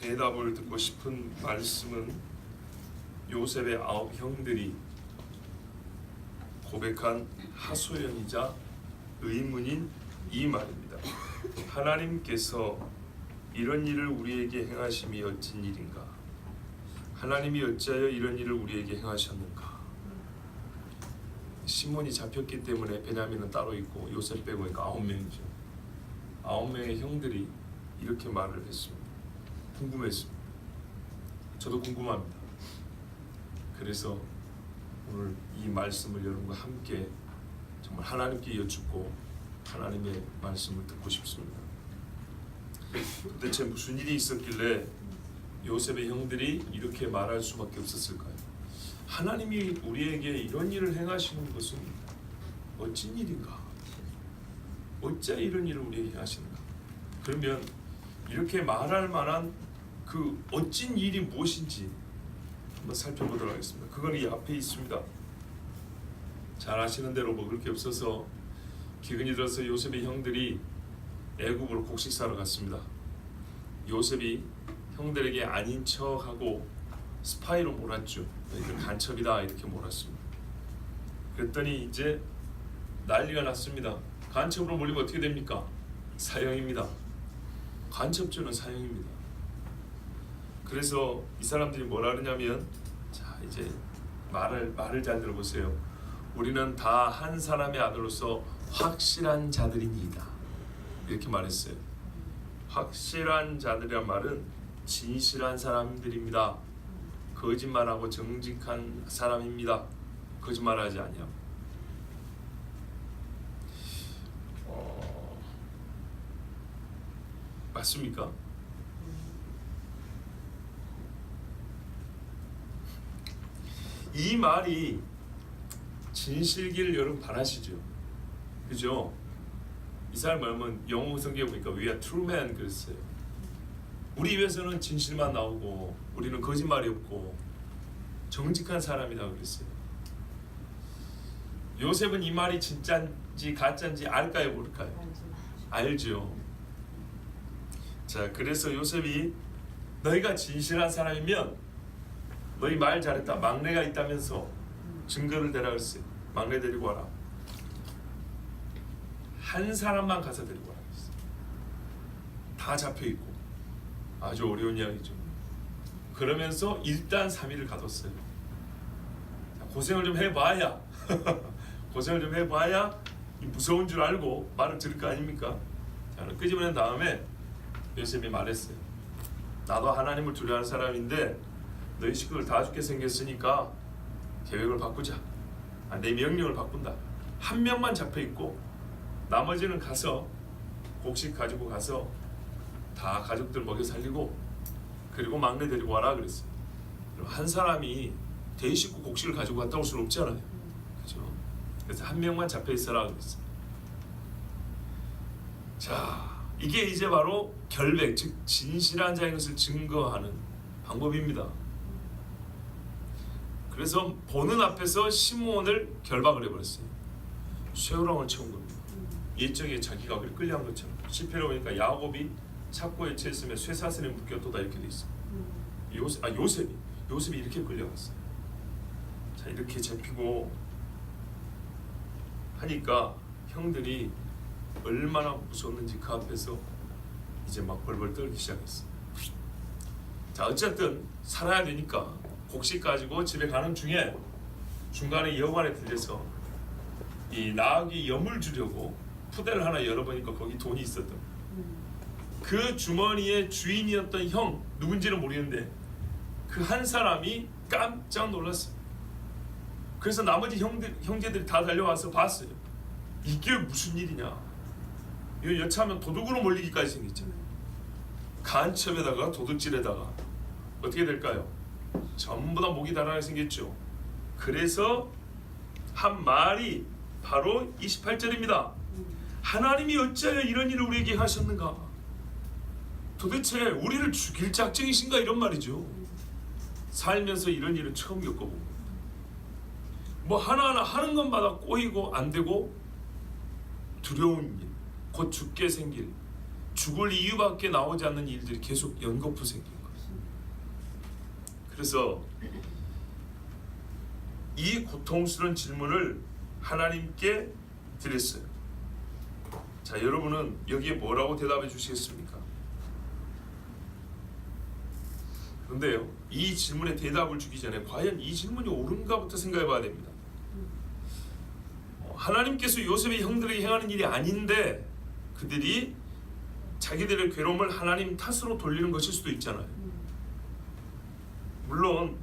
대답을 듣고 싶은 말씀은 요셉의 9 형들이 고백한 하소연이자 의문인 이 말입니다. 하나님께서 이런 일을 우리에게 행하심이 어찌 일인가? 하나님이 어찌하여 이런 일을 우리에게 행하셨는가? 시몬이 잡혔기 때문에 베냐민은 따로 있고 요셉 빼고 그러니까 9명이죠. 9명의 형들이 이렇게 말을 했습니다. 궁금했습니다. 저도 궁금합니다. 그래서 오늘 이 말씀을 여러분과 함께 정말 하나님께 여쭙고 하나님의 말씀을 듣고 싶습니다. 도대체 무슨 일이 있었길래 요셉의 형들이 이렇게 말할 수밖에 없었을까요? 하나님이 우리에게 이런 일을 행하시는 것은 어찌 일인가? 어찌 이런 일을 우리에게 행하시는가? 그러면 이렇게 말할 만한 그 어찐 일이 무엇인지 한번 살펴보도록 하겠습니다. 그건 이 앞에 있습니다. 잘 아시는 대로 먹을 게 없어서 기근이 들어서 요셉의 형들이 애굽으로 곡식 사러 갔습니다. 요셉이 형들에게 아닌 척하고 스파이로 몰았죠. 이들 간첩이다 이렇게 몰았습니다. 그랬더니 이제 난리가 났습니다. 간첩으로 몰리면 어떻게 됩니까? 사형입니다. 간첩죄는 사형입니다. 그래서 이 사람들이 뭐라 그러냐면, 자 이제 말을 잘 들어보세요. 우리는 다 한 사람의 아들로서 확실한 자들이니이다 이렇게 말했어요. 확실한 자들이란 말은 진실한 사람들입니다. 거짓말하고 정직한 사람입니다. 거짓말하지 아니하고. 맞습니까? 이 말이 진실기를 여러분 바라시죠? 그죠? 이 사람 말하면 영어 성경에 보니까 We are true men 그랬어요. 우리 입에서는 진실만 나오고 우리는 거짓말이 없고 정직한 사람이다 그랬어요. 요셉은 이 말이 진짜인지 가짜인지 알까요 모를까요? 알죠. 자, 그래서 요셉이 너희가 진실한 사람이면 너희 말 잘했다. 막내가 있다면서 증거를 대라 그랬어요. 막내 데리고 와라. 한 사람만 가서 데리고 와라 그랬어요. 다 잡혀있고 아주 어려운 이야기죠. 그러면서 일단 3일을 가뒀어요. 고생을 좀 해봐야 고생을 좀 해봐야 무서운 줄 알고 말을 들을 거 아닙니까? 자, 끄집어낸 다음에 요셉이 말했어요. 나도 하나님을 두려워하는 사람인데 너희 식구들 다 죽게 생겼으니까 계획을 바꾸자. 내 명령을 바꾼다. 한 명만 잡혀있고 나머지는 가서 곡식 가지고 가서 다 가족들 먹여 살리고 그리고 막내 데리고 와라 그랬어요. 한 사람이 대식구 곡식을 가지고 갔다 올 수는 없잖아요. 그렇죠? 그래서 한 명만 잡혀있어라 그랬어요. 자, 이게 이제 바로 결백, 즉 진실한 자인 것을 증거하는 방법입니다. 그래서 보는 앞에서 시므온을 결박을 해버렸어요. 쇠우랑을 채운 겁니다. 옛적에 자기가 끌려간 것처럼. 시편에 보니까 야곱이 착고에 채였으며 쇠사슬에 묶였도다 이렇게 돼 있어요. 요셉이 이렇게 끌려갔어요. 자, 이렇게 잡히고 하니까 형들이 얼마나 무서웠는지 그 앞에서 이제 막 벌벌 떨기 시작했어요. 자, 어쨌든 살아야 되니까 곡식 가지고 집에 가는 중에 중간에 여관에 들려서 이 나귀 염을 주려고 푸대를 하나 열어보니까 거기 돈이 있었던 그 주머니의 주인이었던 형 누군지는 모르겠는데 그 한 사람이 깜짝 놀랐어요. 그래서 나머지 형제들이 다 달려와서 봤어요. 이게 무슨 일이냐. 이거 여차하면 도둑으로 몰리기까지 생겼잖아요. 간첩에다가 도둑질에다가 어떻게 될까요? 전부 다 목이 달아나게 생겼죠. 그래서 한 말이 바로 28절입니다. 하나님이 어찌하여 이런 일을 우리에게 하셨는가? 도대체 우리를 죽일 작정이신가? 이런 말이죠. 살면서 이런 일은 처음 겪어보고 뭐 하나하나 하는 것마다 꼬이고 안 되고 두려운 일, 곧 죽게 생길 죽을 이유밖에 나오지 않는 일들이 계속 연거푸 생긴 거죠. 그래서 이 고통스러운 질문을 하나님께 드렸어요. 자, 여러분은 여기에 뭐라고 대답해 주시겠습니까? 그런데요, 이 질문에 대답을 주기 전에 과연 이 질문이 옳은가부터 생각해 봐야 됩니다. 하나님께서 요셉의 형들에게 행하는 일이 아닌데 그들이 자기들의 괴로움을 하나님 탓으로 돌리는 것일 수도 있잖아요. 물론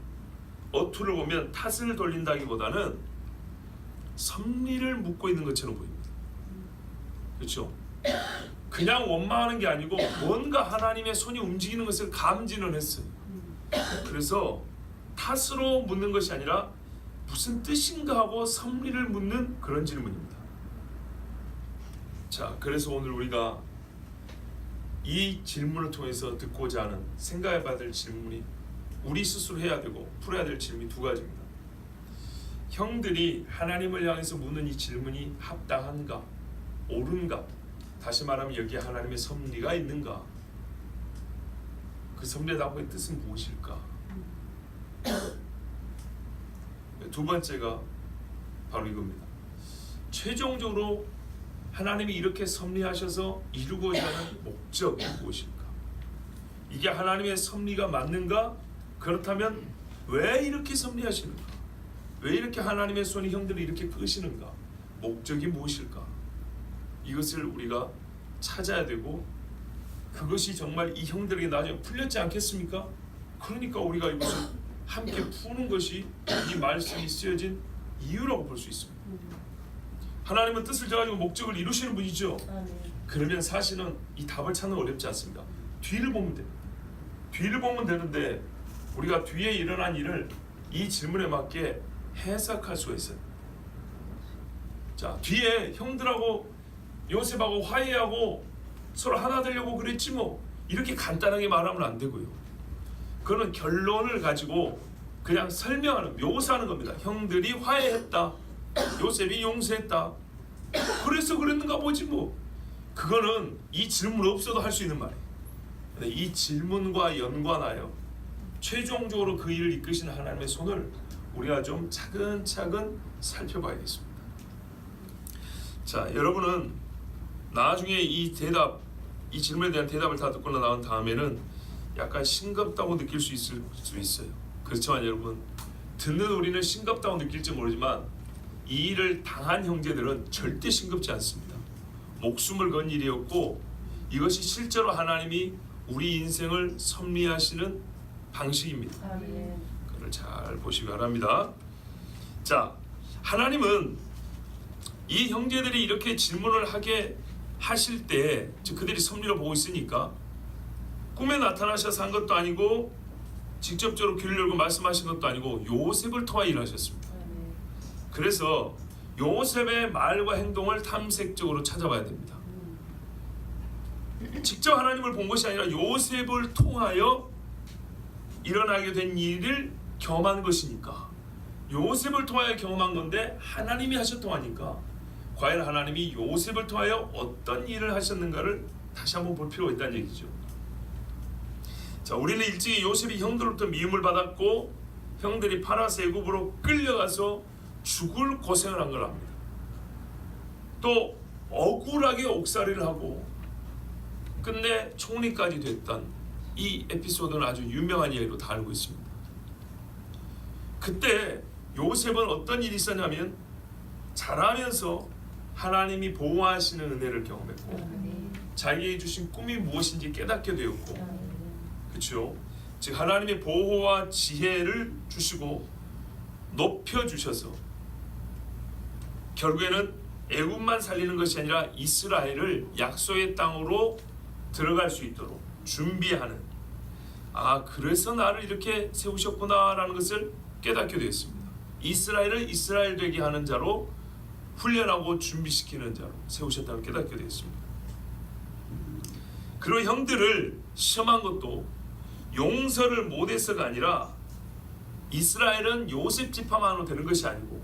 어투를 보면 탓을 돌린다기보다는 섭리를 묻고 있는 것처럼 보입니다. 그렇죠? 그냥 원망하는 게 아니고 뭔가 하나님의 손이 움직이는 것을 감지는 했어요. 그래서 탓으로 묻는 것이 아니라 무슨 뜻인가 하고 섭리를 묻는 그런 질문입니다. 자, 그래서 오늘 우리가 이 질문을 통해서 듣고자 하는 생각해봐야 될 질문이 우리 스스로 해야 되고 풀어야 될 질문이 두 가지입니다. 형들이 하나님을 향해서 묻는 이 질문이 합당한가? 옳은가? 다시 말하면 여기에 하나님의 섭리가 있는가? 그 섭리의 답의 뜻은 무엇일까? 두 번째가 바로 이겁니다. 최종적으로 하나님이 이렇게 섭리하셔서 이루고자 하는 목적이 무엇일까? 이게 하나님의 섭리가 맞는가? 그렇다면 왜 이렇게 섭리하시는가? 왜 이렇게 하나님의 손이 형들을 이렇게 끄시는가? 목적이 무엇일까? 이것을 우리가 찾아야 되고 그것이 정말 이 형들에게 나중에 풀렸지 않겠습니까? 그러니까 우리가 이것을 함께 푸는 것이 이 말씀이 쓰여진 이유라고 볼 수 있습니다. 하나님은 뜻을 정하시고 목적을 이루시는 분이죠. 그러면 사실은 이 답을 찾는 건 어렵지 않습니다. 뒤를 보면 됩니다. 뒤를 보면 되는데 우리가 뒤에 일어난 일을 이 질문에 맞게 해석할 수가 있어요. 자, 뒤에 형들하고 요셉하고 화해하고 서로 하나 되려고 그랬지 뭐 이렇게 간단하게 말하면 안 되고요. 그거는 결론을 가지고 그냥 설명하는, 묘사하는 겁니다. 형들이 화해했다, 요셉이 용서했다, 그래서 그랬는가 보지 뭐. 그거는 이 질문 없어도 할 수 있는 말이에요. 근데 이 질문과 연관하여 최종적으로 그 일을 이끄시는 하나님의 손을 우리가 좀 차근차근 살펴봐야겠습니다. 자, 여러분은 나중에 이 질문에 대한 대답을 다 듣고 나온 다음에는 약간 싱겁다고 느낄 수 있을 수 있어요. 그렇지만 여러분, 듣는 우리는 싱겁다고 느낄지 모르지만 이 일을 당한 형제들은 절대 싱겁지 않습니다. 목숨을 건 일이었고 이것이 실제로 하나님이 우리 인생을 섭리하시는 방식입니다. 아멘. 그걸 잘 보시기 바랍니다. 자, 하나님은 이 형제들이 이렇게 질문을 하게 하실 때, 즉 그들이 섭리로 보고 있으니까 꿈에 나타나셔서 한 것도 아니고 직접적으로 귀를 열고 말씀하신 것도 아니고 요셉을 통하여 일하셨습니다. 그래서 요셉의 말과 행동을 탐색적으로 찾아봐야 됩니다. 직접 하나님을 본 것이 아니라 요셉을 통하여 일어나게 된 일을 경험한 것이니까, 요셉을 통하여 경험한 건데 하나님이 하셨던 거니까 과연 하나님이 요셉을 통하여 어떤 일을 하셨는가를 다시 한번 볼 필요가 있다는 얘기죠. 자, 우리는 일찍이 요셉이 형들로부터 미움을 받았고 형들이 팔아서 애굽으로 끌려가서 죽을 고생을 한 걸 압니다. 또 억울하게 옥살이를 하고 끝내 총리까지 됐던 이 에피소드는 아주 유명한 이야기로 다 알고 있습니다. 그때 요셉은 어떤 일이 있었냐면 자라면서 하나님이 보호하시는 은혜를 경험했고 자기에게 주신 꿈이 무엇인지 깨닫게 되었고, 그렇죠? 즉 하나님의 보호와 지혜를 주시고 높여주셔서 결국에는 애굽만 살리는 것이 아니라 이스라엘을 약속의 땅으로 들어갈 수 있도록 준비하는, 아, 그래서 나를 이렇게 세우셨구나라는 것을 깨닫게 되었습니다. 이스라엘을 이스라엘 되게 하는 자로 훈련하고 준비시키는 자로 세우셨다는 깨닫게 되었습니다. 그리고 형들을 시험한 것도 용서를 못해서가 아니라 이스라엘은 요셉 지파만으로 되는 것이 아니고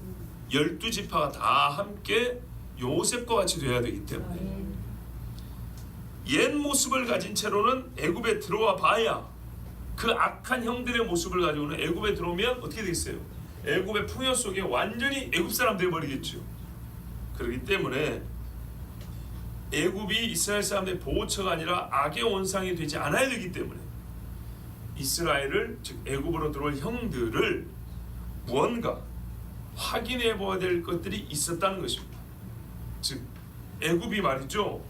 12지파가 다 함께 요셉과 같이 되어야 되기 때문에 옛 모습을 가진 채로는 애굽에 들어와 봐야 그 악한 형들의 모습을 가지고는 애굽에 들어오면 어떻게 되겠어요? 애굽의 풍요 속에 완전히 애굽 사람 되어버리겠죠. 그렇기 때문에 애굽이 이스라엘 사람들의 보호처가 아니라 악의 온상이 되지 않아야 되기 때문에 이스라엘을, 즉 애굽으로 들어올 형들을 무언가 확인해 보아야 될 것들이 있었다는 것입니다. 즉 애굽이 말이죠,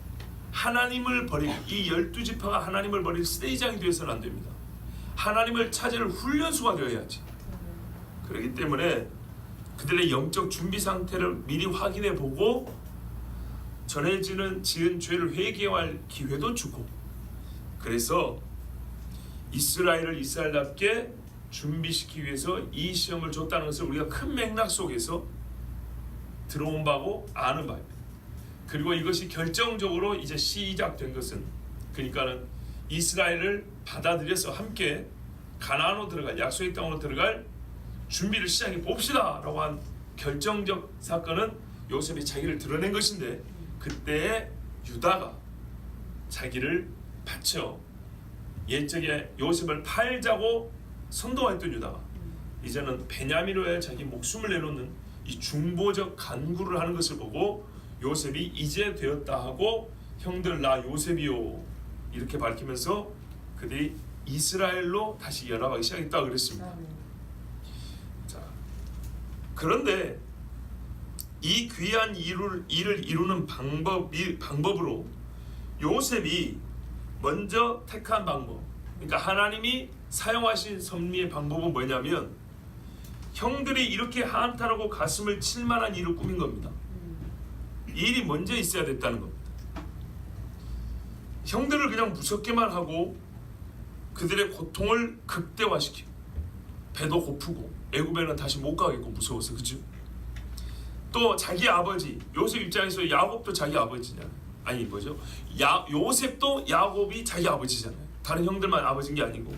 하나님을 버리고, 이 12지파가 하나님을 버릴 쓰레기장이 되어서는 안 됩니다. 하나님을 찾을 훈련소가 되어야지. 그렇기 때문에 그들의 영적 준비 상태를 미리 확인해 보고 전해지는 지은 죄를 회개할 기회도 주고, 그래서 이스라엘을 이스라엘답게 준비시키기 위해서 이 시험을 줬다는 것을 우리가 큰 맥락 속에서 들어온 바고 아는 바입니다. 그리고 이것이 결정적으로 이제 시작된 것은, 그러니까는 이스라엘을 받아들여서 함께 가나안으로 들어갈, 약속의 땅으로 들어갈 준비를 시작해 봅시다 라고 한 결정적 사건은 요셉이 자기를 드러낸 것인데, 그때 유다가 자기를 바쳐 옛적에 요셉을 팔자고 선동했던 유다가 이제는 베냐민으로 자기 목숨을 내놓는 이 중보적 간구를 하는 것을 보고 요셉이 이제 되었다 하고, 형들 나 요셉이요 이렇게 밝히면서 그들이 이스라엘로 다시 연합하기 시작했다 그랬습니다. 자, 그런데 이 귀한 일을 이루는 방법으로 요셉이 먼저 택한 방법, 그러니까 하나님이 사용하신 섭리의 방법은 뭐냐면, 형들이 이렇게 한탄하고 가슴을 칠 만한 일을 꾸민 겁니다. 이 일이 먼저 있어야 됐다는 겁니다. 형들을 그냥 무섭게만 하고 그들의 고통을 극대화시키고 배도 고프고 애굽에는 다시 못 가겠고 무서워서, 그죠? 또 자기 아버지 요셉 입장에서 야곱도 자기 아버지잖아요. 아니 뭐죠? 요셉도 야곱이 자기 아버지잖아요. 다른 형들만 아버지인 게 아니고,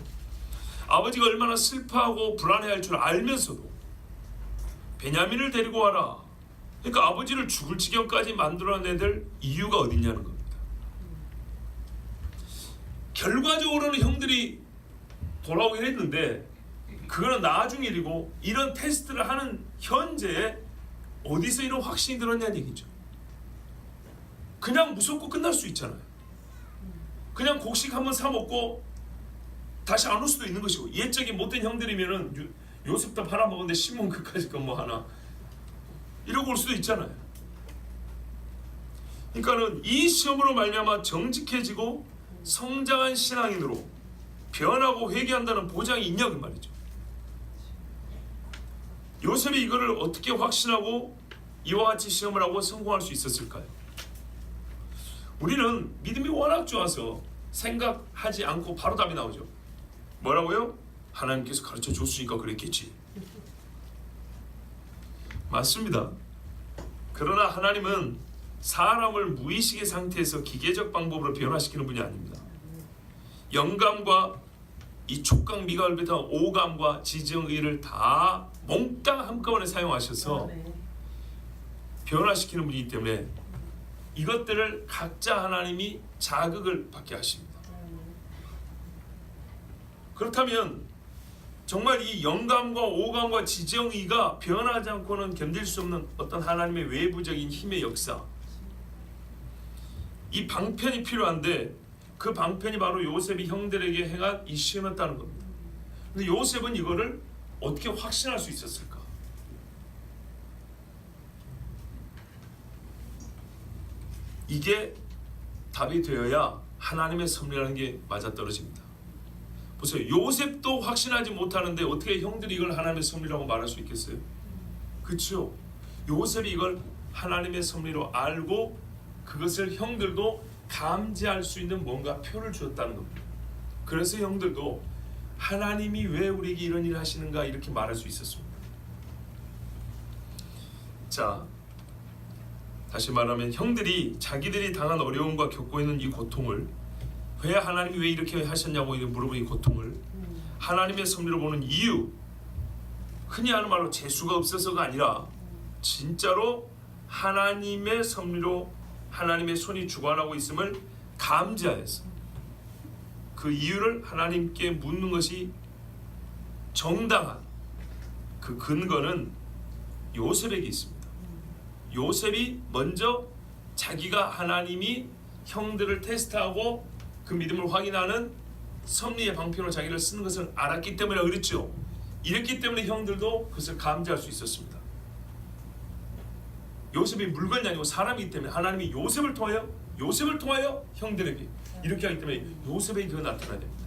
아버지가 얼마나 슬퍼하고 불안해할 줄 알면서도 베냐민을 데리고 와라, 그러니까 아버지를 죽을 지경까지 만들어내들 이유가 어딨냐는 겁니다. 결과적으로는 형들이 돌아오긴 했는데 그거는 나중 일이고, 이런 테스트를 하는 현재에 어디서 이런 확신이 들었냐는 얘기죠. 그냥 무섭고 끝날 수 있잖아요. 그냥 곡식 한번 사 먹고 다시 안 올 수도 있는 것이고, 옛적인 못된 형들이면은 요셉도 팔아먹었는데 시몬 그까짓 거 뭐 하나 이러고 올 수도 있잖아요. 그러니까는 이 시험으로 말미암아 정직해지고 성장한 신앙인으로 변하고 회개한다는 보장이 있냐 그 말이죠. 요셉이 이거를 어떻게 확신하고 이와 같이 시험을 하고 성공할 수 있었을까요? 우리는 믿음이 워낙 좋아서 생각하지 않고 바로 답이 나오죠. 뭐라고요? 하나님께서 가르쳐 줬으니까 그랬겠지. 맞습니다. 그러나 하나님은 사람을 무의식의 상태에서 기계적 방법으로 변화시키는 분이 아닙니다. 영감과 이 촉각, 미각을 비롯한 오감과 지정의를 다 몽땅 한꺼번에 사용하셔서 변화시키는 분이기 때문에 이것들을 각자 하나님이 자극을 받게 하십니다. 그렇다면 정말 이 영감과 오감과 지정의가 변하지 않고는 견딜 수 없는 어떤 하나님의 외부적인 힘의 역사, 이 방편이 필요한데 그 방편이 바로 요셉이 형들에게 행한 이 시험이었다는 겁니다. 근데 요셉은 이거를 어떻게 확신할 수 있었을까? 이게 답이 되어야 하나님의 섭리라는 게 맞아떨어집니다. 보세요. 요셉도 확신하지 못하는데 어떻게 형들이 이걸 하나님의 섭리라고 말할 수 있겠어요? 그렇죠. 요셉이 이걸 하나님의 섭리로 알고 그것을 형들도 감지할 수 있는 뭔가 표를 주었다는 겁니다. 그래서 형들도 하나님이 왜 우리에게 이런 일을 하시는가 이렇게 말할 수 있었습니다. 자, 다시 말하면 형들이 자기들이 당한 어려움과 겪고 있는 이 고통을, 왜 하나님이 왜 이렇게 하셨냐고 물어보는 이 고통을 하나님의 섭리로 보는 이유, 흔히 하는 말로 재수가 없어서가 아니라 진짜로 하나님의 섭리로 하나님의 손이 주관하고 있음을 감지하였어. 그 이유를 하나님께 묻는 것이 정당한 그 근거는 요셉에게 있습니다. 요셉이 먼저 자기가 하나님이 형들을 테스트하고 그 믿음을 확인하는 섭리의 방편으로 자기를 쓰는 것을 알았기 때문에 그랬죠. 이랬기 때문에 형들도 그것을 감지할 수 있었습니다. 요셉이 물건이 아니고 사람이기 때문에 하나님이 요셉을 통하여 형들에게 이렇게 하기 때문에 요셉에게 그가 나타나야 됩니다.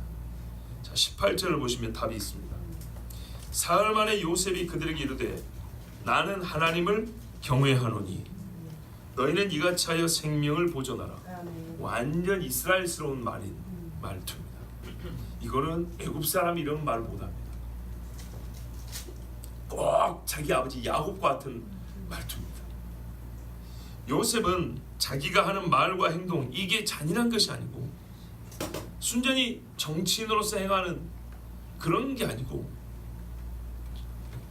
자, 18절을 보시면 답이 있습니다. 사흘 만에 요셉이 그들에게 이르되 나는 하나님을 경외하노니 너희는 이같이 하여 생명을 보존하라. 완전 이스라엘스러운 말투입니다. 이거는 애굽 사람이 이런 말 못합니다. 꼭 자기 아버지 야곱과 같은 말투입니다. 요셉은 자기가 하는 말과 행동 이게 잔인한 것이 아니고 순전히 정치인으로서 행하는 그런 게 아니고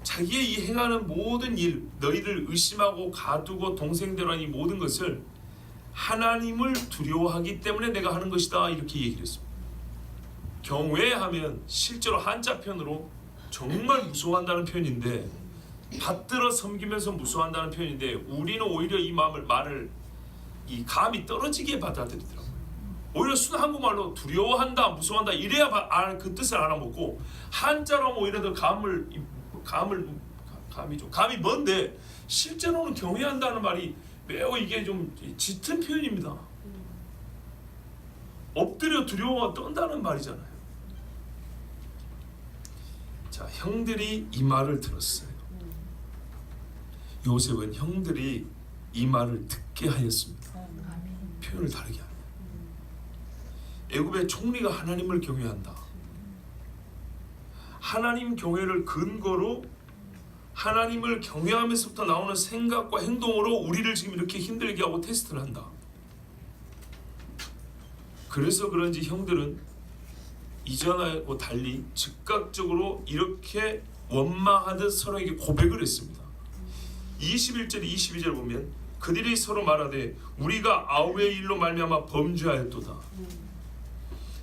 자기의 이 행하는 모든 일, 너희를 의심하고 가두고 동생대로 하는 이 모든 것을 하나님을 두려워하기 때문에 내가 하는 것이다 이렇게 얘기를 했습니다. 경외하면 실제로 한자편으로 정말 무서워한다는 표현인데 받들어 섬기면서 무서워한다는 표현인데 우리는 오히려 이 말을 이 감이 떨어지게 받아들이더라고요. 오히려 순 한국말로 두려워한다, 무서워한다 이래야 그 뜻을 알아먹고 한자로 하면 오히려 더 감이 먼데 실제로는 경외한다는 말이 매우 이게 좀 짙은 표현입니다. 엎드려 두려워 떤다는 말이잖아요. 자, 형들이 이 말을 들었어요. 요셉은 형들이 이 말을 듣게 하였습니다. 표현을 다르게 합니다. 애굽의 총리가 하나님을 경외한다. 하나님 경외를 근거로 하나님을 경외하면서부터 나오는 생각과 행동으로 우리를 지금 이렇게 힘들게 하고 테스트를 한다. 그래서 그런지 형들은 이전하고 달리 즉각적으로 이렇게 원망하듯 서로에게 고백을 했습니다. 21절 22절 보면 그들이 서로 말하되 우리가 아우의 일로 말미암아 범죄하였도다.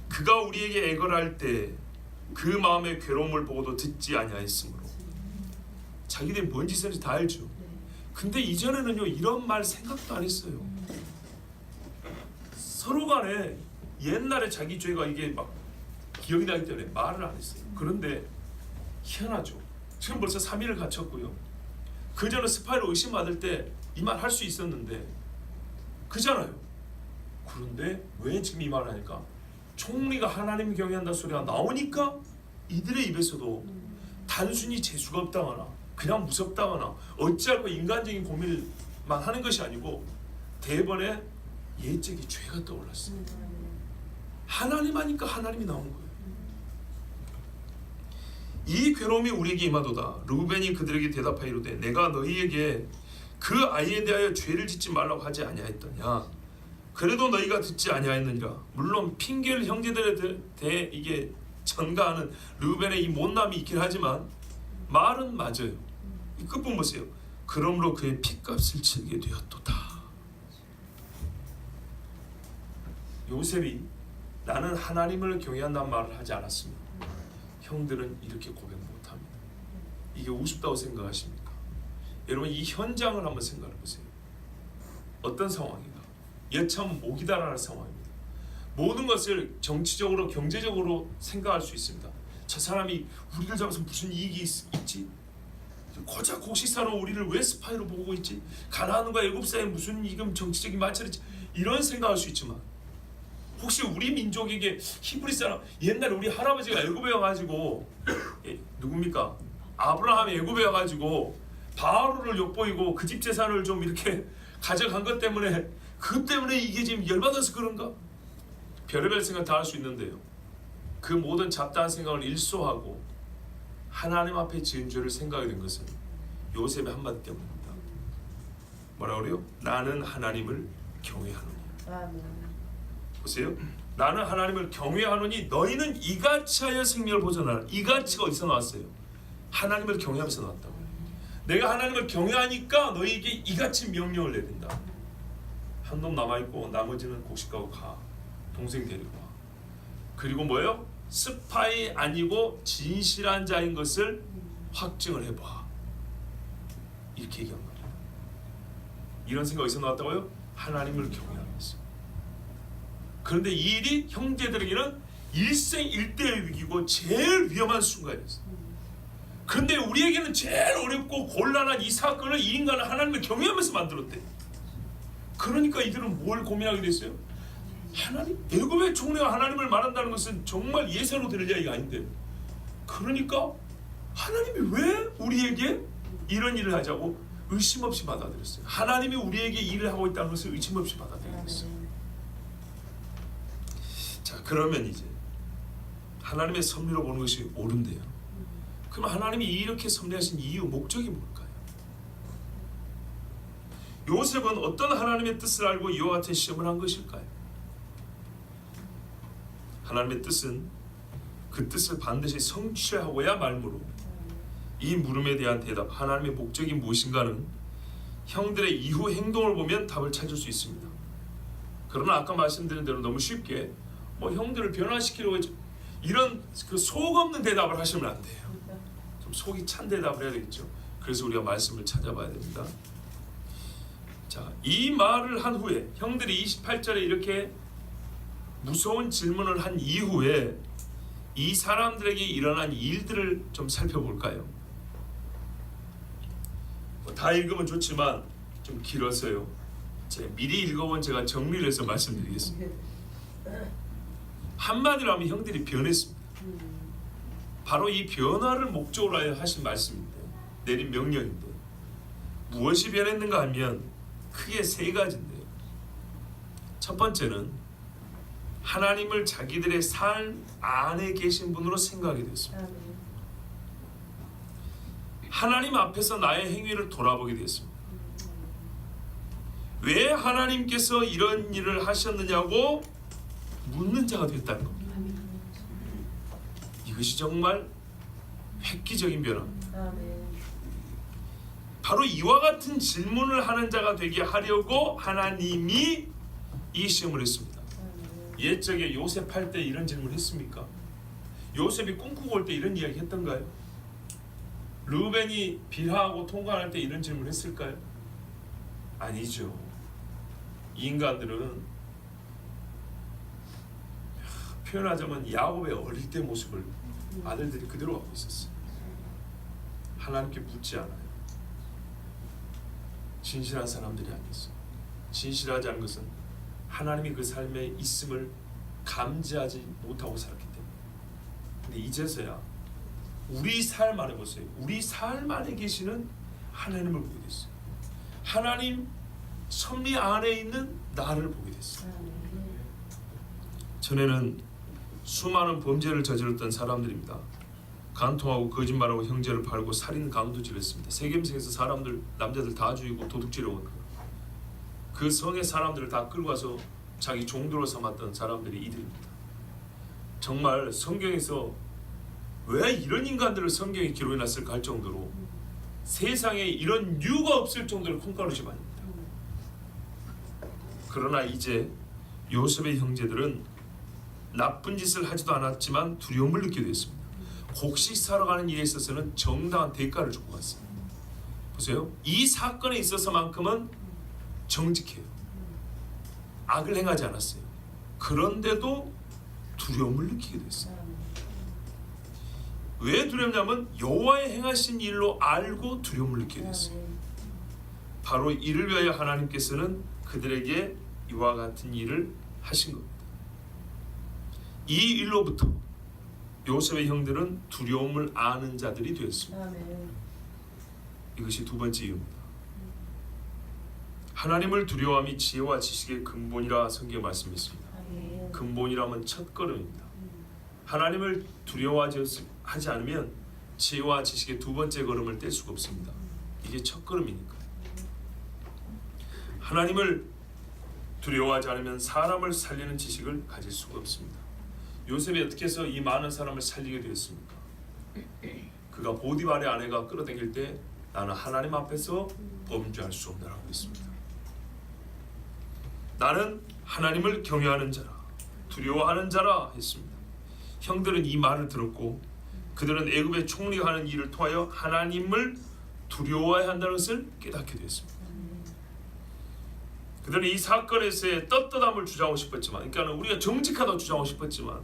그가 우리에게 애걸할 때 그 마음의 괴로움을 보고도 듣지 아니하였으므로. 자기들이 뭔 짓을 했는지 다 알죠. 근데 이전에는요 이런 말 생각도 안 했어요. 서로 간에 옛날에 자기 죄가 이게 막 기억이 나기 때문에 말을 안 했어요. 그런데 희한하죠. 지금 벌써 3일을 갇혔고요. 그 전에 스파이로 의심받을 때 이 말 할 수 있었는데 그잖아요. 그런데 왜 지금 이 말을 하니까 총리가 하나님 경외한다 소리가 나오니까 이들의 입에서도 단순히 재수가 없다거나 그냥 무섭다거나 어찌할까 인간적인 고민만 하는 것이 아니고 대번에 예적인 죄가 떠올랐어요. 하나님 하니까 하나님이 나온 거예요. 이 괴로움이 우리에게 임하도다. 르우벤이 그들에게 대답하여 이르되 내가 너희에게 그 아이에 대하여 죄를 짓지 말라고 하지 아니하였더냐. 그래도 너희가 듣지 아니하였느니라. 물론 핑계를 형제들에 대해 이게 전가하는 르우벤의 이 못남이 있긴 하지만 말은 맞아요. 이 끝부분 보세요. 그러므로 그의 핏값을 치르게 되었도다. 요셉이 나는 하나님을 경외한다는 말을 하지 않았습니다. 형들은 이렇게 고백 못합니다. 이게 우습다고 생각하십니까? 여러분 이 현장을 한번 생각해 보세요. 어떤 상황인가? 여참 목이다라는 상황입니다. 모든 것을 정치적으로 경제적으로 생각할 수 있습니다. 저 사람이 우리를 잡아서 무슨 이익이 있지? 고작 곡식사로 우리를 왜 스파이로 보고 있지? 가나안과 애굽 사이에 무슨 이금 정치적인 마찰이 있지? 이런 생각할 수 있지만 혹시 우리 민족에게 히브리 사람 옛날에 우리 할아버지가 애굽에 와가지고 누굽니까? 아브라함이 애굽에 와가지고 바로를 엿보이고 그 집 재산을 좀 이렇게 가져간 것 때문에 그 때문에 이게 지금 열받아서 그런가? 별의별 생각 다 할 수 있는데요. 그 모든 잡다한 생각을 일소하고 하나님 앞에 지은 죄를 생각하게 된 것은 요셉의 한마디 때문입니다. 뭐라 그래요? 나는 하나님을 경외하노니. 보세요. 나는 하나님을 경외하노니 너희는 이같이 하여 생명을 보존하라. 이같이가 어디서 나왔어요? 하나님을 경외하면서 나왔다고. 내가 하나님을 경외하니까 너희에게 이같이 명령을 내린다. 한 놈 남아있고 나머지는 곡식가고 가. 동생 데리고 와. 그리고 뭐예요? 스파이 아니고 진실한 자인 것을 확증을 해봐. 이렇게 얘기한 거예요. 이런 생각이 어디서 나왔다고요? 하나님을 경외하면서. 그런데 이 일이 형제들에게는 일생일대의 위기고 제일 위험한 순간이었어요. 그런데 우리에게는 제일 어렵고 곤란한 이 사건을 이 인간은 하나님을 경외하면서 만들었대. 그러니까 이들은 뭘 고민하게 됐어요? 하나님? 애굽의 총리가 하나님을 말한다는 것은 정말 예사로 될 이야기가 아닌데, 그러니까 하나님이 왜 우리에게 이런 일을 하자고 의심 없이 받아들였어요. 하나님이 우리에게 일을 하고 있다는 것을 의심 없이 받아들였어요. 자, 그러면 이제 하나님의 섭리로 보는 것이 옳은데요. 그럼 하나님이 이렇게 섭리하신 이유, 목적이 뭘까요? 요셉은 어떤 하나님의 뜻을 알고 이와 같은 시험을 한 것일까요? 하나님의 뜻은 그 뜻을 반드시 성취하고야 말므로 이 물음에 대한 대답, 하나님의 목적이 무엇인가는 형들의 이후 행동을 보면 답을 찾을 수 있습니다. 그러나 아까 말씀드린 대로 너무 쉽게 형들을 변화시키려고 이런 그 속 없는 대답을 하시면 안 돼요. 좀 속이 찬 대답을 해야 되겠죠. 그래서 우리가 말씀을 찾아봐야 됩니다. 자, 이 말을 한 후에 형들이 28절에 이렇게 무서운 질문을 한 이후에 이 사람들에게 일어난 일들을 좀 살펴볼까요? 다 읽으면 좋지만 좀 길어서요. 미리 읽어본 제가 정리를 해서 말씀드리겠습니다. 한마디로 하면 형들이 변했습니다. 바로 이 변화를 목적으로 하여 하신 말씀인데, 내린 명령인데, 무엇이 변했는가 하면 크게 세 가지인데요. 첫 번째는 하나님을 자기들의 삶 안에 계신 분으로 생각하게 됐습니다. 하나님 앞에서 나의 행위를 돌아보게 됐습니다. 왜 하나님께서 이런 일을 하셨느냐고 묻는 자가 됐다는 겁니다. 이것이 정말 획기적인 변화입니다. 바로 이와 같은 질문을 하는 자가 되게 하려고 하나님이 이 시험을 했습니다. 옛적에 요셉 할 때 이런 질문을 했습니까? 요셉이 꿈꾸고 올 때 이런 이야기 했던가요? 르우벤이 빌하하고 통관할 때 이런 질문을 했을까요? 아니죠. 이 인간들은 표현하자면 야곱의 어릴 때 모습을 아들들이 그대로 갖고 있었어요. 하나님께 묻지 않아요. 진실한 사람들이 아니었어요. 진실하지 않은 것은 하나님이 그 삶에 있음을 감지하지 못하고 살았기 때문에. 근데 이제서야 우리 삶 안에 보세요. 우리 삶 안에 계시는 하나님을 보게 됐어요. 하나님 섭리 안에 있는 나를 보게 됐어요. 전에는 수많은 범죄를 저질렀던 사람들입니다. 간통하고 거짓말하고 형제를 팔고 살인 강도질했습니다. 세겜성에서 사람들, 남자들 다 죽이고 도둑질하고 그 성의 사람들을 다 끌고 와서 자기 종도로 삼았던 사람들이 이들입니다. 정말 성경에서 왜 이런 인간들을 성경에 기록해놨을까 할 정도로 세상에 이런 이유가 없을 정도로 콩가루 집안입니다. 그러나 이제 요셉의 형제들은 나쁜 짓을 하지도 않았지만 두려움을 느끼게 됐습니다. 곡식 사러 가는 일에 있어서는 정당한 대가를 주고 갔습니다. 보세요. 이 사건에 있어서만큼은 정직해요. 악을 행하지 않았어요. 그런데도 두려움을 느끼게 됐어요. 왜 두렵냐면 여호와의 행하신 일로 알고 두려움을 느끼게 됐어요. 바로 이를 위하여 하나님께서는 그들에게 이와 같은 일을 하신 겁니다. 이 일로부터 요셉의 형들은 두려움을 아는 자들이 되었습니다. 이것이 두 번째 이유입니다. 하나님을 두려워함이 지혜와 지식의 근본이라 성경에 말씀했습니다. 근본이라면 첫걸음입니다. 하나님을 두려워하지 않으면 지혜와 지식의 두 번째 걸음을 뗄 수가 없습니다. 이게 첫걸음이니까. 하나님을 두려워하지 않으면 사람을 살리는 지식을 가질 수가 없습니다. 요셉이 어떻게 해서 이 많은 사람을 살리게 되었습니까? 그가 보디발의 아내가 끌어당길 때 나는 하나님 앞에서 범죄할 수 없다라고 했습니다. 나는 하나님을 경외하는 자라, 두려워하는 자라 했습니다. 형들은 이 말을 들었고 그들은 애굽의 총리가 하는 일을 통하여 하나님을 두려워해야 한다는 것을 깨닫게 되었습니다. 그들은 이 사건에서의 떳떳함을 주장하고 싶었지만, 그러니까 우리가 정직하다고 주장하고 싶었지만,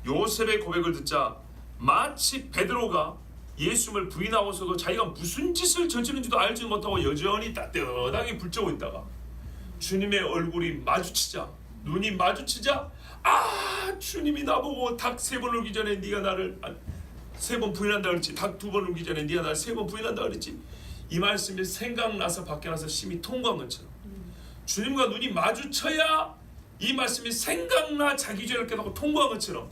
요셉의 고백을 듣자 마치 베드로가 예수님을 부인하고서도 자기가 무슨 짓을 저지른지도 알지 못하고 여전히 따뜻하게 붙잡고 있다가 주님의 얼굴이 마주치자, 눈이 마주치자, 아, 주님이 나보고 닭 3번 울기 전에 네가 나를 3번 부인한다 그랬지, 닭 2번 울기 전에 네가 나를 3번 부인한다 그랬지, 이 말씀이 생각나서 밖에 나서 심히 통과한 것처럼 주님과 눈이 마주쳐야 이 말씀이 생각나 자기 죄를 깨닫고 통과한 것처럼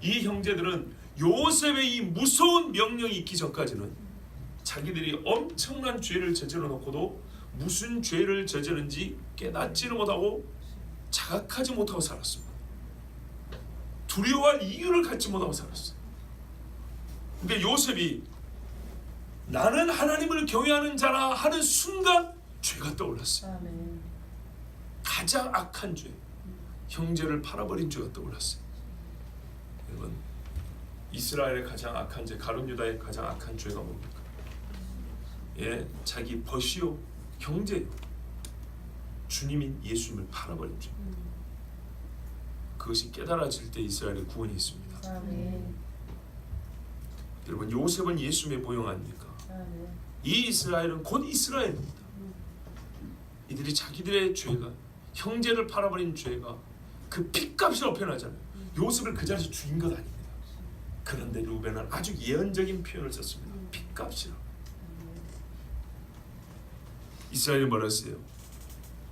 이 형제들은 요셉의 이 무서운 명령이 있기 전까지는 자기들이 엄청난 죄를 저질러 놓고도 무슨 죄를 저지른지 깨닫지를 못하고 자각하지 못하고 살았습니다. 두려워할 이유를 갖지 못하고 살았어요. 근데 요셉이 나는 하나님을 경외하는 자라 하는 순간 죄가 떠올랐어요. 아멘. 가장 악한 죄, 형제를 팔아버린 죄가 떠올랐어요. 여러분, 이스라엘의 가장 악한 죄, 가룟 유다의 가장 악한 죄가 뭡니까? 예, 자기 벗이요 형제요 주님인 예수님을 팔아버린 죄. 그것이 깨달아질 때 이스라엘의 구원이 있습니다. 아멘. 여러분, 요셉은 예수님의 모형 아닙니까? 아멘. 이 이스라엘은 곧 이스라엘입니다. 이들이 자기들의 죄가, 형제를 팔아버린 죄가 그 핏값이라고 표현하잖아요. 요셉을 그 자리에서 죽인 것 아닙니다. 그런데 루벤은 아주 예언적인 표현을 썼습니다. 핏값이라고. 이스라엘이 뭐라 했어요?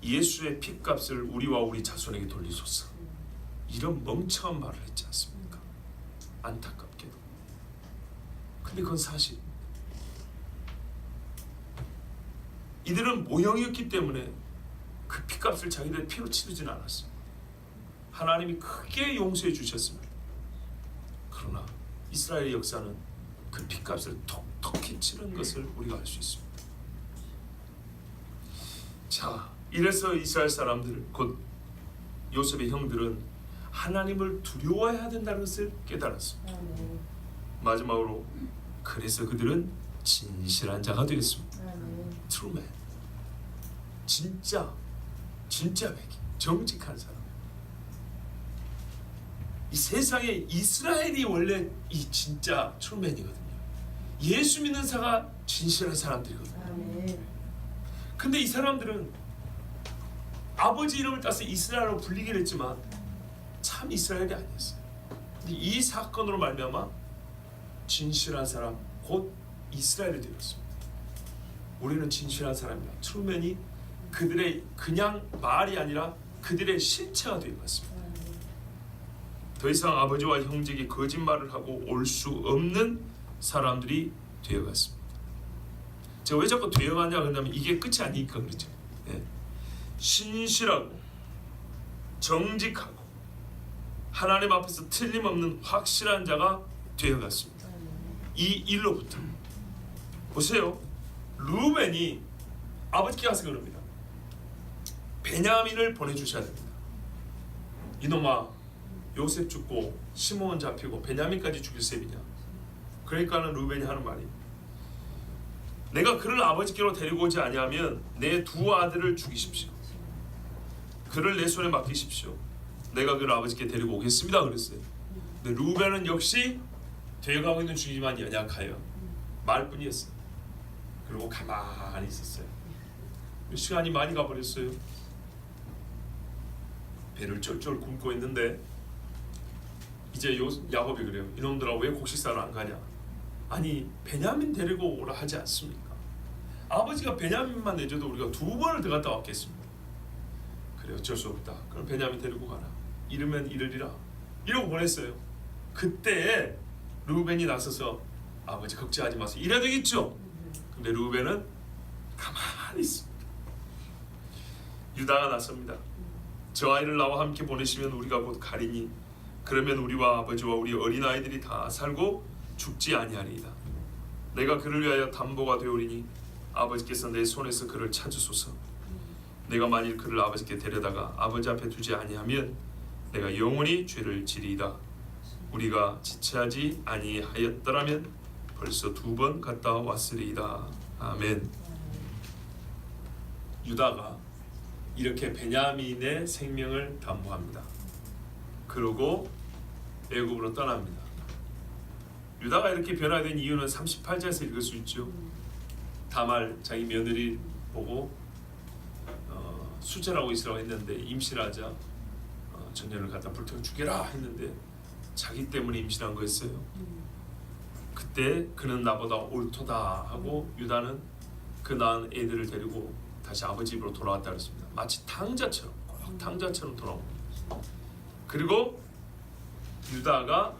예수의 핏값을 우리와 우리 자손에게 돌리소서. 이런 멍청한 말을 했지 않습니까? 안타깝게도. 근데 그건 사실입니다. 이들은 모형이었기 때문에 그 핏값을 자기들의 피로 치르지는 않았어요. 하나님이 크게 용서해 주셨습니다. 그러나 이스라엘의 역사는 그 핏값을 톡톡히 치른 것을 우리가 알 수 있습니다. 자, 이래서 이스라엘 사람들, 곧 요셉의 형들은 하나님을 두려워해야 된다는 것을 깨달았습니다. 아멘. 마지막으로 그래서 그들은 진실한 자가 되었습니다. 아멘. True man. 진짜 백이, 정직한 사람. 이 세상에 이스라엘이 원래 이 진짜 트루맨이거든요. 예수 믿는 자가 진실한 사람들이거든요. 아멘. 근데 이 사람들은 아버지 이름을 따서 이스라엘로 불리긴 했지만 참 이스라엘이 아니었어요. 근데 이 사건으로 말미암아 진실한 사람, 곧 이스라엘이 되었습니다. 우리는 진실한 사람이다. 트루맨이 그들의 그냥 말이 아니라 그들의 실체가 되어갔습니다. 더 이상 아버지와 형제에게 거짓말을 하고 올 수 없는 사람들이 되어갔습니다. 제가 왜 자꾸 되어가냐 그러냐면 이게 끝이 아니니까 그렇죠. 예. 신실하고 정직하고 하나님 앞에서 틀림없는 확실한 자가 되어갔습니다. 이 일로부터 보세요. 루벤이 아버지께 가서 그럽니다. 베냐민을 보내주셔야 됩니다. 이놈아, 요셉 죽고 시몬 잡히고 베냐민까지 죽일 셈이냐. 그러니까는 루벤이 하는 말이, 내가 그를 아버지께로 데리고 오지 아니하면 내 2 아들을 죽이십시오. 그를 내 손에 맡기십시오. 내가 그를 아버지께 데리고 오겠습니다 그랬어요. 근데 루벤은 역시 되어가고 있는 중이지만 연약하여 말뿐이었어요. 그리고 가만히 있었어요. 시간이 많이 가버렸어요. 배를 쫄쫄 굶고 있는데 이제 야곱이 그래요. 이놈들아 왜 곡식사로 안 가냐. 아니 베냐민 데리고 오라 하지 않습니까? 아버지가 베냐민만 내줘도 우리가 2번을 더 갔다 왔겠습니다. 그래 어쩔 수 없다. 그럼 베냐민 데리고 가라. 이르면 이르리라. 이러고 보냈어요. 그때 루벤이 나서서 아버지 걱정하지 마세요. 이래야 되겠죠? 근데 루벤은 가만히 있습니다. 유다가 나섭니다. 저 아이를 나와 함께 보내시면 우리가 곧 가리니 그러면 우리와 아버지와 우리 어린아이들이 다 살고 죽지 아니하리이다. 내가 그를 위하여 담보가 되오리니 아버지께서 내 손에서 그를 찾으소서. 내가 만일 그를 아버지께 데려다가 아버지 앞에 두지 아니하면 내가 영원히 죄를 지리이다. 우리가 지체하지 아니하였더라면 벌써 2번 갔다 왔으리이다. 아멘. 유다가 이렇게 베냐민의 생명을 담보합니다. 그리고 애굽으로 떠납니다. 유다가 이렇게 변화된 이유는 38절에서 읽을 수 있죠. 다말 자기 며느리 보고 수절하고 있으라고 했는데 임신하자 전년을 갖다 불태워 죽여라 했는데 자기 때문에 임신한 거였어요. 그때 그는 나보다 옳도다 하고 유다는 그 낳은 애들을 데리고 다시 아버지 집으로 돌아왔다 그랬습니다. 마치 탕자처럼, 꼭 탕자처럼 돌아온 거예요. 그리고 유다가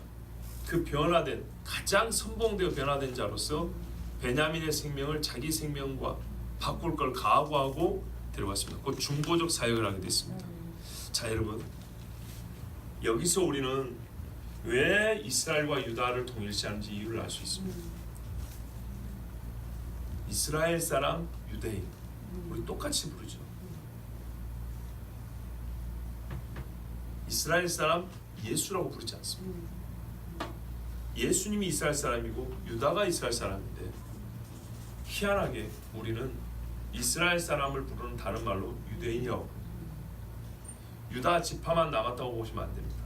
그 변화된, 가장 선봉되어 변화된 자로서 베냐민의 생명을 자기 생명과 바꿀 걸 각오하고 데려왔습니다. 곧 중보적 사역을 하게 됐습니다. 자, 여러분, 여기서 우리는 왜 이스라엘과 유다를 동일시하는지 이유를 알 수 있습니다. 이스라엘 사람, 유대인, 우리 똑같이 부르죠. 이스라엘 사람 예수라고 부르지 않습니다. 예수님이 이스라엘 사람이고 유다가 이스라엘 사람인데, 희한하게 우리는 이스라엘 사람을 부르는 다른 말로 유대인이라고 부릅니다. 유다 지파만 남았다고 보시면 안 됩니다.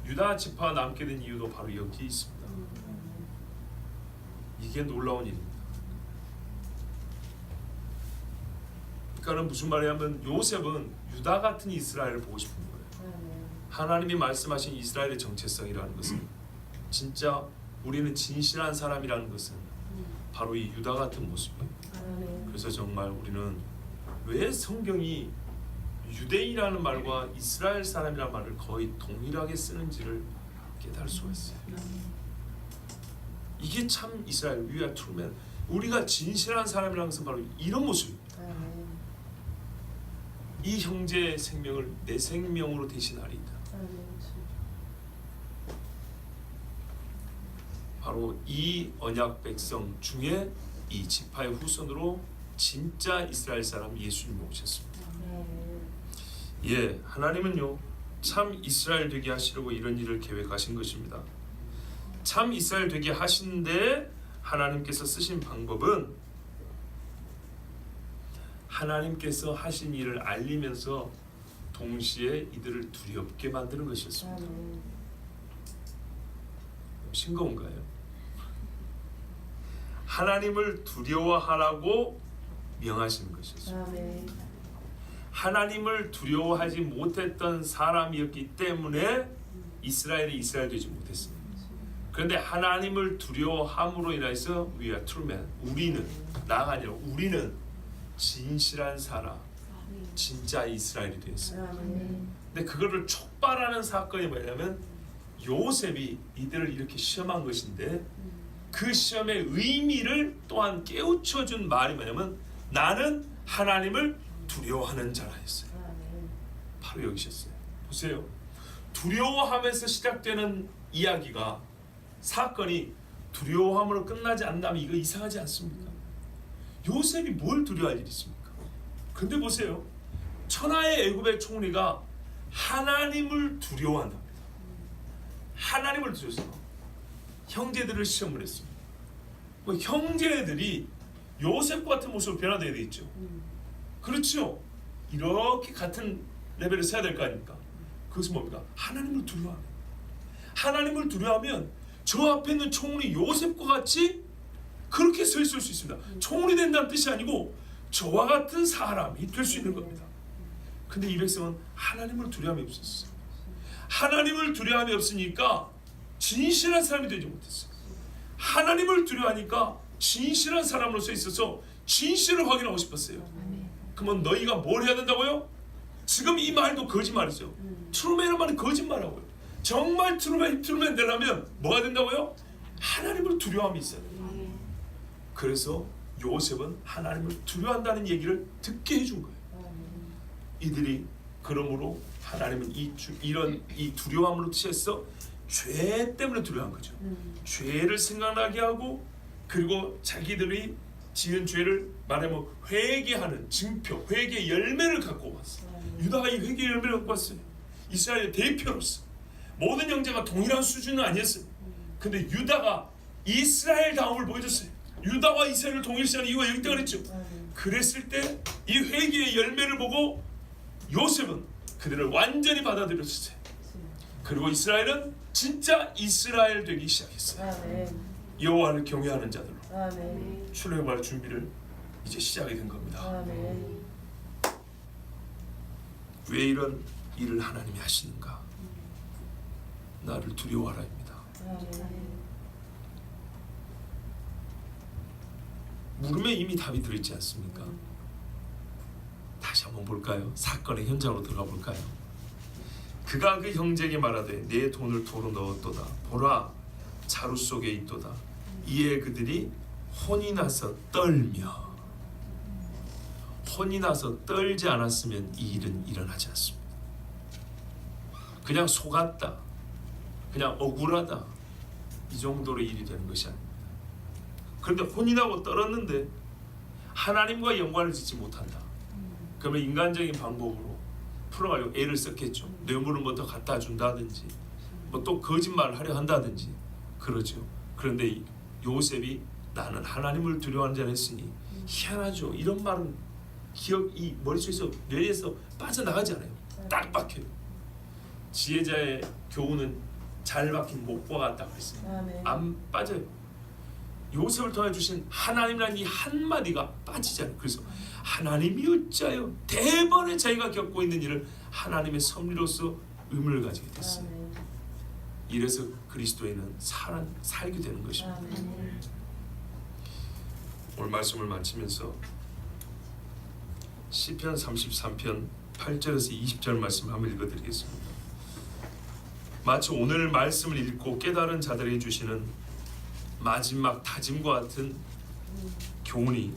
유다 지파가 남게 된 이유도 바로 여기에 있습니다. 이게 놀라운 일입니다. 그러니까 무슨 말이냐면 요셉은 유다 같은 이스라엘을 보고 싶은 거예요. 하나님이 말씀하신 이스라엘의 정체성이라는 것은, 진짜 우리는 진실한 사람이라는 것은 바로 이 유다 같은 모습이에요. 그래서 정말 우리는 왜 성경이 유대인이라는 말과 이스라엘 사람이라는 말을 거의 동일하게 쓰는지를 깨달을 수가 있어요. 이게 참 이스라엘, we are true men. 우리가 진실한 사람이라는 것은 바로 이런 모습입니다. 이 형제의 생명을 내 생명으로 대신하리이다. 바로 이 언약 백성 중에 이 지파의 후손으로 진짜 이스라엘 사람 예수님을 오셨습니다. 예, 하나님은요 참 이스라엘 되게 하시려고 이런 일을 계획하신 것입니다. 참 이스라엘 되게 하신데 하나님께서 쓰신 방법은 하나님께서 하신 일을 알리면서 동시에 이들을 두렵게 만드는 것이었습니다. 싱거운가요? 하나님을 두려워하라고 명하시는 것이었습니다. 하나님을 두려워하지 못했던 사람이었기 때문에 이스라엘이 이스라엘 되지 못했습니다. 그런데 하나님을 두려워함으로 인해서 we are true men, 우리는, 나가 아니라 우리는 진실한 사람, 진짜 이스라엘이 되었습니다. 근데 그거를 촉발하는 사건이 뭐냐면 요셉이 이들을 이렇게 시험한 것인데, 그 시험의 의미를 또한 깨우쳐준 말이 뭐냐면 나는 하나님을 두려워하는 자라 했어요. 바로 여기셨어요. 보세요. 두려워하면서 시작되는 이야기가, 사건이 두려워함으로 끝나지 않는다면 이거 이상하지 않습니까? 요셉이 뭘 두려워할 일이 있습니까? 근데 보세요. 천하의 애굽의 총리가 하나님을 두려워한답니다. 하나님을 두려워해서 형제들을 시험을 했습니다. 형제들이 요셉 같은 모습으로 변화되어야 되겠죠. 그렇죠. 이렇게 같은 레벨을 써야 될 거 아닙니까? 그것은 뭡니까? 하나님을 두려워하면, 하나님을 두려워하면 저 앞에 있는 총리 요셉과 같이 그렇게 서 있을 수 있습니다. 총리 된다는 뜻이 아니고 저와 같은 사람이 될 수 있는 겁니다. 근데 이 백성은 하나님을 두려움이 없었어요. 하나님을 두려움이 없으니까 진실한 사람이 되지 못했어요. 하나님을 두려워하니까 진실한 사람으로서 있어서 진실을 확인하고 싶었어요. 그러면 너희가 뭘 해야 된다고요? 지금 이 말도 거짓말이죠. 트루맨의 말은 거짓말하고요. 정말 트루맨 되려면 뭐가 된다고요? 하나님을 두려움이 있어야 돼요. 그래서 요셉은 하나님을 두려워한다는 얘기를 듣게 해준 거예요. 이들이 그러므로 하나님은 이런 두려움으로 취해서 죄 때문에 두려워한 거죠. 죄를 생각나게 하고, 그리고 자기들이 지은 죄를 말하면 회개하는 증표, 회개 열매를 갖고 왔어요. 유다가 이 회개 열매를 갖고 왔어요. 이스라엘의 대표로서 모든 형제가 동일한 수준은 아니었어요. 근데 유다가 이스라엘 다움을 보여줬어요. 유다와 이스라엘을 동일시하는 이유가 여기 있다 그랬죠. 그랬을 때 이 회개의 열매를 보고 요셉은 그들을 완전히 받아들였어요. 그리고 이스라엘은 진짜 이스라엘 되기 시작했어요. 여호와를 경외하는 자들로 출애굽할 준비를 이제 시작이 된 겁니다. 왜 이런 일을 하나님이 하시는가? 나를 두려워하라입니다. 물음에 이미 답이 들어있지 않습니까? 다시 한번 볼까요? 사건의 현장으로 들어가 볼까요? 그가 그 형제에게 말하되 내 돈을 도로 넣었도다. 보라 자루 속에 있도다. 이에 그들이 혼이 나서 떨며, 혼이 나서 떨지 않았으면 이 일은 일어나지 않습니다. 그냥 속았다, 그냥 억울하다, 이 정도로 일이 되는 것이 아닙니다. 그런데 혼이 나고 떨었는데 하나님과 연관을 짓지 못한다. 그러면 인간적인 방법으로 풀어가려고 애를 썼겠죠. 뇌물을 뭐 더 갖다 준다든지 뭐 또 거짓말을 하려 한다든지 그러죠. 그런데 요셉이 나는 하나님을 두려워하는 자라 했으니 희한하죠. 이런 말은 이 머릿속에서 뇌에서 빠져나가지 않아요. 딱 박혀요. 지혜자의 교훈은 잘 박힌 목과 같다 그랬어요. 안 빠져요. 요셉을 통해 주신 하나님이라는 이 한마디가 빠지지 않아요. 그래서 하나님이 어찌하여 대번에 자기가 겪고 있는 일을 하나님의 섭리로서 의문을 가지게 됐어요. 이래서 그리스도인은 살게 되는 것입니다. 오늘 말씀을 마치면서 시편 33편 8절에서 20절 말씀 한번 읽어드리겠습니다. 마치 오늘 말씀을 읽고 깨달은 자들에게 주시는 마지막 다짐과 같은 교훈이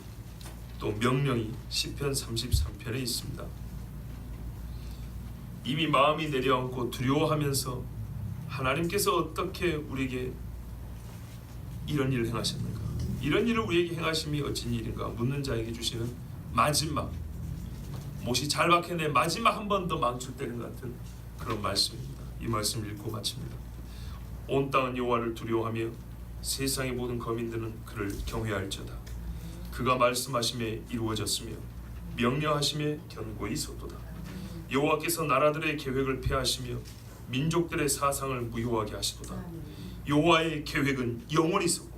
또 명령이 시편 33편에 있습니다. 이미 마음이 내려앉고 두려워하면서 하나님께서 어떻게 우리에게 이런 일을 행하셨는가, 이런 일을 우리에게 행하심이 어찌 일인가 묻는 자에게 주시는 마지막, 못이 잘 박혀내 마지막 한 번 더 망칠 때는 같은 그런 말씀입니다. 이 말씀 읽고 마칩니다. 온 땅은 여호와를 두려워하며 세상의 모든 거민들은 그를 경외할지어다. 그가 말씀하심에 이루어졌으며 명령하심에 견고히 섰도다. 여호와께서 나라들의 계획을 폐하시며 민족들의 사상을 무효하게 하시도다. 여호와의 계획은 영원히 서고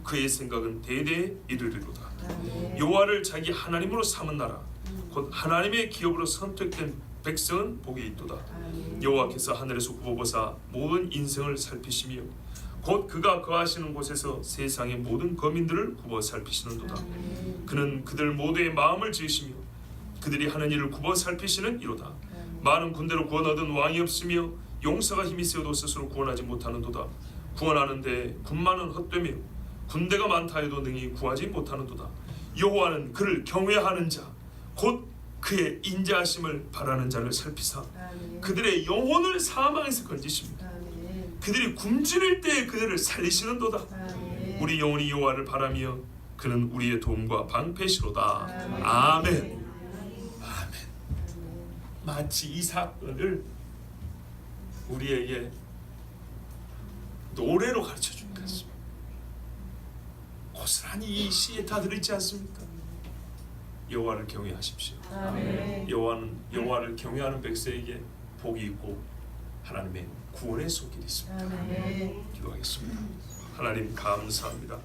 그의 생각은 대대에 이르리로다. 여호와를 자기 하나님으로 삼은 나라 곧 하나님의 기업으로 선택된 백성은 복이 있도다. 여호와께서 하늘에서 굽어보사 모든 인생을 살피시며 곧 그가 거하시는 곳에서 세상의 모든 거민들을 굽어 살피시는도다. 그는 그들 모두의 마음을 지으시며 그들이 하는 일을 굽어 살피시는 이로다. 많은 군대로 구원 얻은 왕이 없으며 용사가 힘이 세어도 스스로 구원하지 못하는도다. 구원하는데 군마는 헛되며 군대가 많다 해도 능히 구하지 못하는도다. 여호와는 그를 경외하는 자 곧 그의 인자하심을 바라는 자를 살피사 그들의 영혼을 사망에서 건지십니다. 그들이 굶주릴 때 그들을 살리시는도다. 우리 영혼이 여호와를 바라며 그는 우리의 도움과 방패시로다. 아멘. 아멘. 마치 이 사건을 우리에게 노래로 가르쳐 준 것 같습니다. 고스란히 이 시에 다 들어있지 않습니까? 여호와를 경외하십시오. 여호와를 경외하는 백성에게 복이 있고 하나님의 구원의 손길이 있습니다. 기도하겠습니다. 하나님 감사합니다.